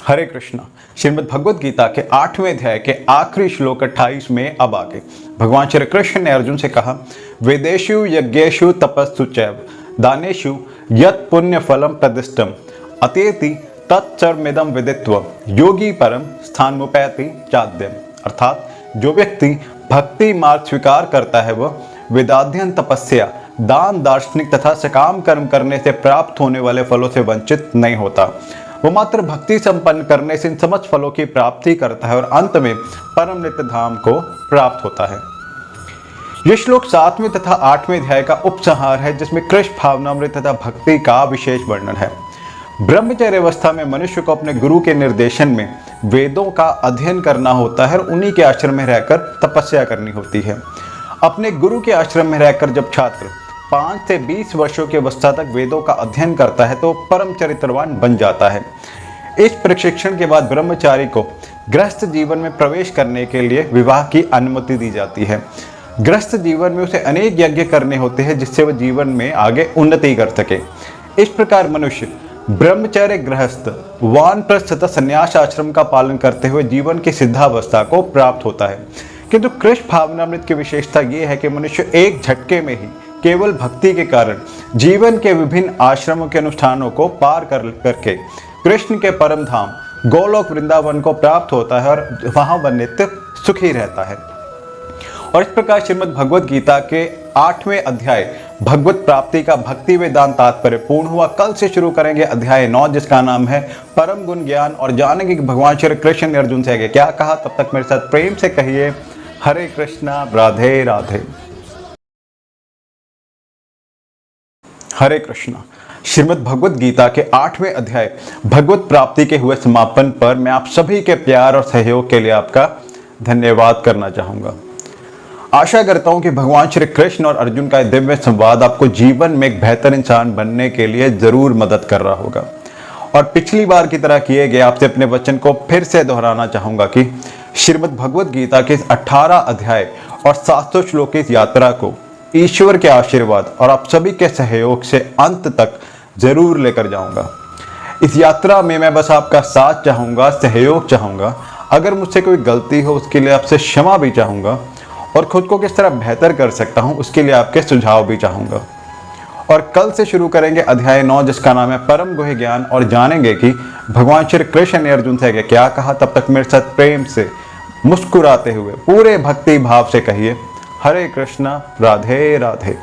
हरे कृष्णा। श्रीमद् भगवद गीता के 8वें अध्याय के आखिरी श्लोक 28 में अब आगे भगवान श्री कृष्ण ने अर्जुन से कहा, वेदेषु यज्ञेषु तपस्सु चैव दानेषु यत् पुण्य फलम प्रदिष्टम अतेति तत्सर्वमिदं विदित्वा योगी परम स्थानमुपैति चाद्यम। अर्थात जो व्यक्ति भक्ति मार्ग स्वीकार करता है वह वेदाध्ययन, तपस्या, दान, दार्शनिक तथा सकाम कर्म करने से प्राप्त होने वाले फलों से वंचित नहीं होता। वो मात्र भक्ति संपन्न करने से इन समस्त फलों की प्राप्ति करता है और अंत में परम नित्य धाम को प्राप्त होता है। यह श्लोक 7वें तथा 8वें अध्याय का उपसंहार है, जिसमें कृष्ण भावनामृत तथा भक्ति का विशेष वर्णन है। ब्रह्मचर्य अवस्था में मनुष्य को अपने गुरु के निर्देशन में वेदों का अध्ययन करना होता है और उन्हीं के आश्रम में रहकर तपस्या करनी होती है। अपने गुरु के आश्रम में रहकर जब छात्र 5 से 20 वर्षों की अवस्था तक वेदों का अध्ययन करता है तो परम चरित्रवान बन जाता है। इस प्रशिक्षण के बाद ब्रह्मचारी को गृहस्थ जीवन में प्रवेश करने के लिए विवाह की अनुमति दी जाती है। गृहस्थ जीवन में उसे अनेक यज्ञ करने होते हैं जिससे वह जीवन में आगे उन्नति कर सके। इस प्रकार मनुष्य ब्रह्मचर्य, गृहस्थ, वानप्रस्थ तथा संन्यास आश्रम का पालन करते हुए जीवन की सिद्धावस्था को प्राप्त होता है। किंतु कृष्ण भावनामृत की विशेषता यह है कि मनुष्य एक झटके में ही केवल भक्ति के कारण जीवन के विभिन्न आश्रमों के अनुष्ठानों को पार करके कृष्ण के परम धाम गोलोक वृंदावन को प्राप्त होता है और वहां वह नित्य सुखी रहता है। और इस प्रकार श्रीमद् भगवद गीता के 8वें अध्याय भगवत प्राप्ति का भक्ति वेदांत तात्पर्य पूर्ण हुआ। कल से शुरू करेंगे अध्याय 9, जिसका नाम है परम गुण ज्ञान, और जानेंगे कि भगवान श्री कृष्ण ने अर्जुन से आगे क्या कहा। तब तक मेरे साथ प्रेम से कहिए हरे कृष्णा, राधे राधे। हरे कृष्णा। श्रीमद् भगवद गीता के 8वें अध्याय भगवत प्राप्ति के हुए समापन पर मैं आप सभी के प्यार और सहयोग के लिए आपका धन्यवाद करना चाहूंगा। आशा करता हूं कि भगवान श्री कृष्ण और अर्जुन का दिव्य संवाद आपको जीवन में एक बेहतर इंसान बनने के लिए जरूर मदद कर रहा होगा। और पिछली बार की तरह किए गए आपसे अपने वचन को फिर से दोहराना चाहूंगा कि श्रीमद् भगवद गीता के 18 अध्याय और 700 श्लोक की इस यात्रा को ईश्वर के आशीर्वाद और आप सभी के सहयोग से अंत तक जरूर लेकर जाऊंगा। इस यात्रा में मैं बस आपका साथ चाहूंगा, सहयोग चाहूंगा। अगर मुझसे कोई गलती हो उसके लिए आपसे क्षमा भी चाहूंगा और खुद को किस तरह बेहतर कर सकता हूं उसके लिए आपके सुझाव भी चाहूंगा। और कल से शुरू करेंगे अध्याय 9, जिसका नाम है परम गुह्य ज्ञान, और जानेंगे कि भगवान श्री कृष्ण ने अर्जुन से क्या कहा। तब तक मेरे साथ प्रेम से मुस्कुराते हुए पूरे भक्ति भाव से कहिए हरे कृष्णा, राधे राधे।